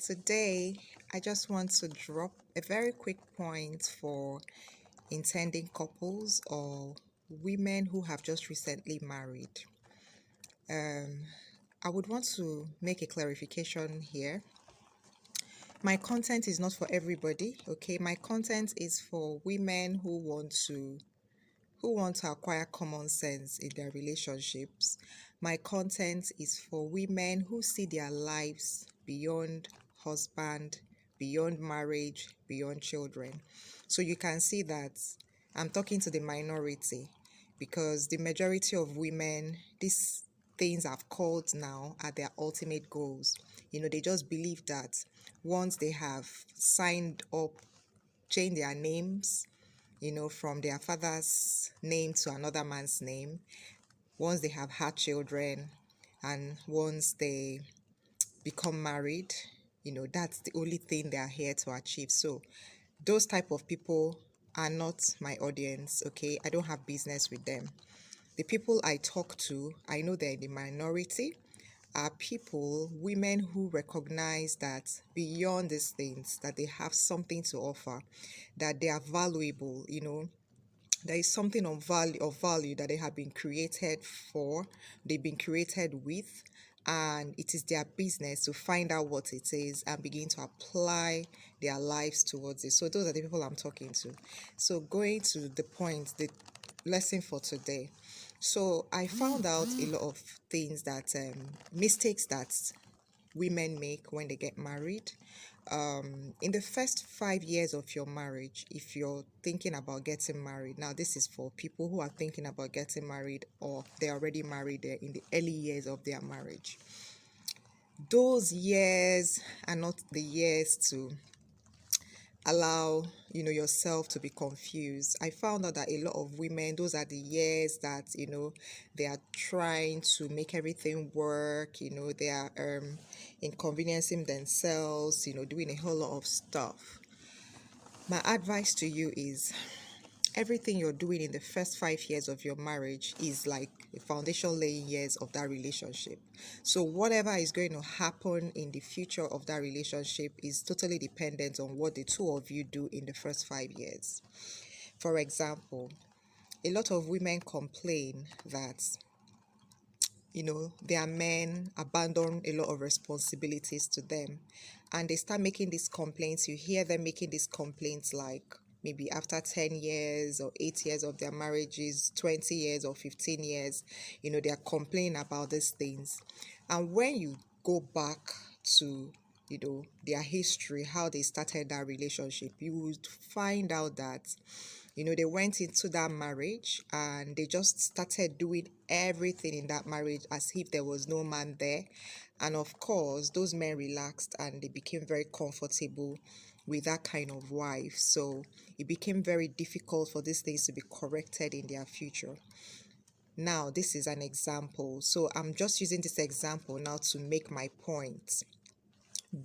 Today, I just want to drop a very quick point for intending couples or women who have just recently married. Um, I would want to make a clarification here. My content is not for everybody, okay? My content is for women who want to acquire common sense in their relationships. My content is for women who see their lives beyond husband, beyond marriage, beyond children. So you can see that I'm talking to the minority because the majority of women, these things I've called now are their ultimate goals. They just believe that once they have signed up, change their names, from their father's name to another man's name, once they have had children and once they become married, that's the only thing they are here to achieve. So those type of people are not my audience, okay? I don't have business with them. The people I talk to, I know they're in the minority, are people, women who recognize that beyond these things, that they have something to offer, that they are valuable, there is something of value that they have been created for, they've been created with, and it is their business to find out what it is and begin to apply their lives towards it. So those are the people I'm talking to. So going to the point, the lesson for today. So I found out a lot of things that mistakes that women make when they get married. In the first 5 years of your marriage, if you're thinking about getting married, now this is for people who are thinking about getting married or they're already married, they're in the early years of their marriage. Those years are not the years to allow yourself to be confused. I found out that a lot of women, those are the years that they are trying to make everything work. They are inconveniencing themselves, doing a whole lot of stuff. My advice to you is everything you're doing in the first 5 years of your marriage is like the foundation laying years of that relationship. So whatever is going to happen in the future of that relationship is totally dependent on what the two of you do in the first 5 years. For example, a lot of women complain that their men abandon a lot of responsibilities to them, and they start making these complaints. You hear them making these complaints like maybe after 10 years or 8 years of their marriages, 20 years or 15 years, they are complaining about these things. And when you go back to their history, how they started that relationship, you would find out that they went into that marriage and they just started doing everything in that marriage as if there was no man there. And of course, those men relaxed and they became very comfortable with that kind of wife. So it became very difficult for these things to be corrected in their future. Now, this is an example. So I'm just using this example now to make my point.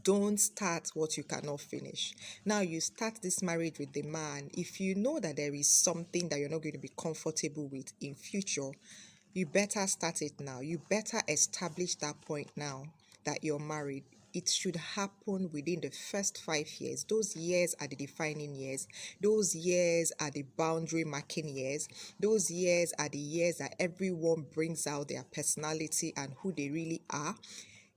Don't start what you cannot finish. Now you start this marriage with the man. If you know that there is something that you're not going to be comfortable with in future, you better start it now. You better establish that point now that you're married. It should happen within the first 5 years. Those years are the defining years. Those years are the boundary marking years. Those years are the years that everyone brings out their personality and who they really are,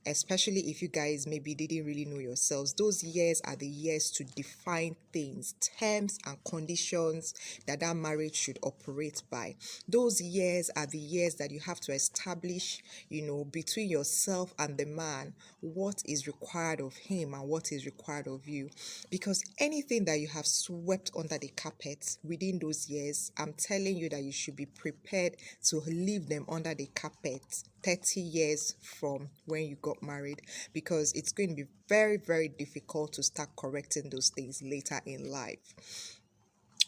especially if you guys maybe didn't really know yourselves. Those years are the years to define things, terms and conditions that marriage should operate by. Those years are the years that you have to establish, between yourself and the man, what is required of him and what is required of you. Because anything that you have swept under the carpet within those years, I'm telling you that you should be prepared to leave them under the carpet 30 years from when you got married, because it's going to be very, very difficult to start correcting those things later in life.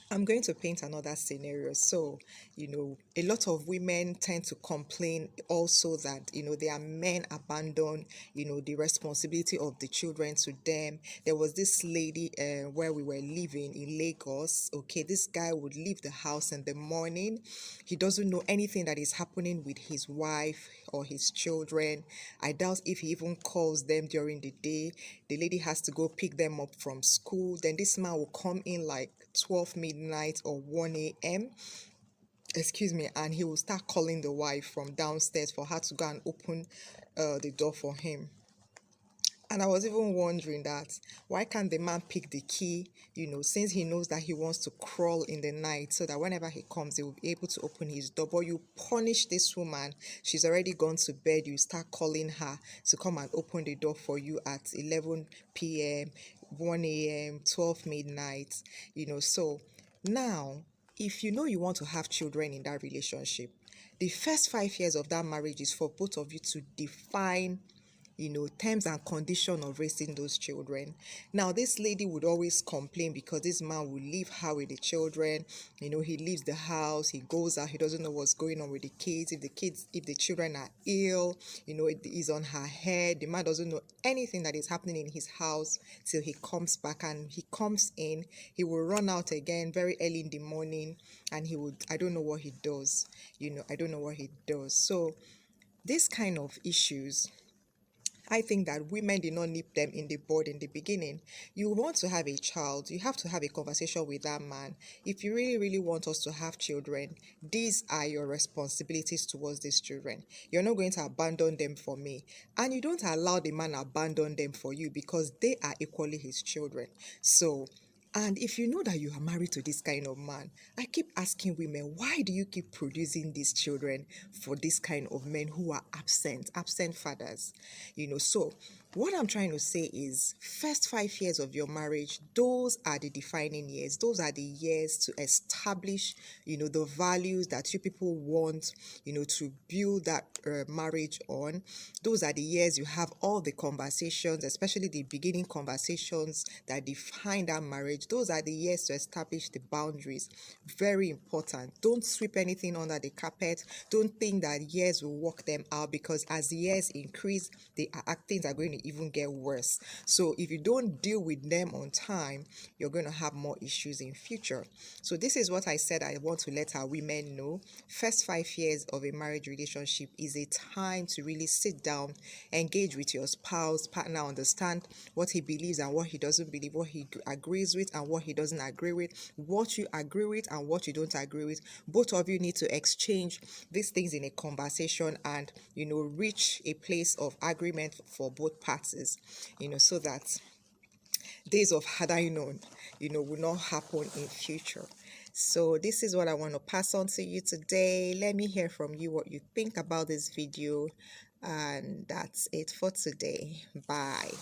I'm going to paint another scenario. So, a lot of women tend to complain also that, their men abandon, the responsibility of the children to them. There was this lady where we were living in Lagos. Okay, this guy would leave the house in the morning. He doesn't know anything that is happening with his wife or his children. I doubt if he even calls them during the day. The lady has to go pick them up from school. Then this man will come in like 12 midnight or 1 a.m. Excuse me, and he will start calling the wife from downstairs for her to go and open the door for him. And I was even wondering that why can't the man pick the key, since he knows that he wants to crawl in the night so that whenever he comes, he will be able to open his door. But you punish this woman. She's already gone to bed. You start calling her to come and open the door for you at 11 p.m., 1 a.m., 12 midnight, So now, if you know you want to have children in that relationship, the first 5 years of that marriage is for both of you to define terms and condition of raising those children. Now, this lady would always complain because this man will leave her with the children. He leaves the house, he goes out, he doesn't know what's going on with the kids. If the children are ill, it is on her head. The man doesn't know anything that is happening in his house till he comes back, and he comes in, he will run out again very early in the morning, and I don't know what he does. I don't know what he does. So, this kind of issues, I think that women did not nip them in the bud in the beginning. You want to have a child, you have to have a conversation with that man. If you really, really want us to have children, these are your responsibilities towards these children. You're not going to abandon them for me. And you don't allow the man abandon them for you because they are equally his children. So, and if you know that you are married to this kind of man, I keep asking women, why do you keep producing these children for this kind of men who are absent fathers? So what I'm trying to say is, first 5 years of your marriage, those are the defining years. Those are the years to establish, the values that you people want, to build that marriage on. Those are the years you have all the conversations, especially the beginning conversations that define that marriage. Those are the years to establish the boundaries. Very important. Don't sweep anything under the carpet. Don't think that years will work them out, because as the years increase, things are going to even get worse. So if you don't deal with them on time, you're going to have more issues in future. So this is what I said I want to let our women know. First 5 years of a marriage relationship is a time to really sit down, engage with your spouse, partner, understand what he believes and what he doesn't believe, what he agrees with and what he doesn't agree with, what you agree with and what you don't agree with. Both of you need to exchange these things in a conversation and, reach a place of agreement for both parties, so that days of had I known, will not happen in future. So this is what I want to pass on to you today. Let me hear from you what you think about this video. And that's it for today. Bye.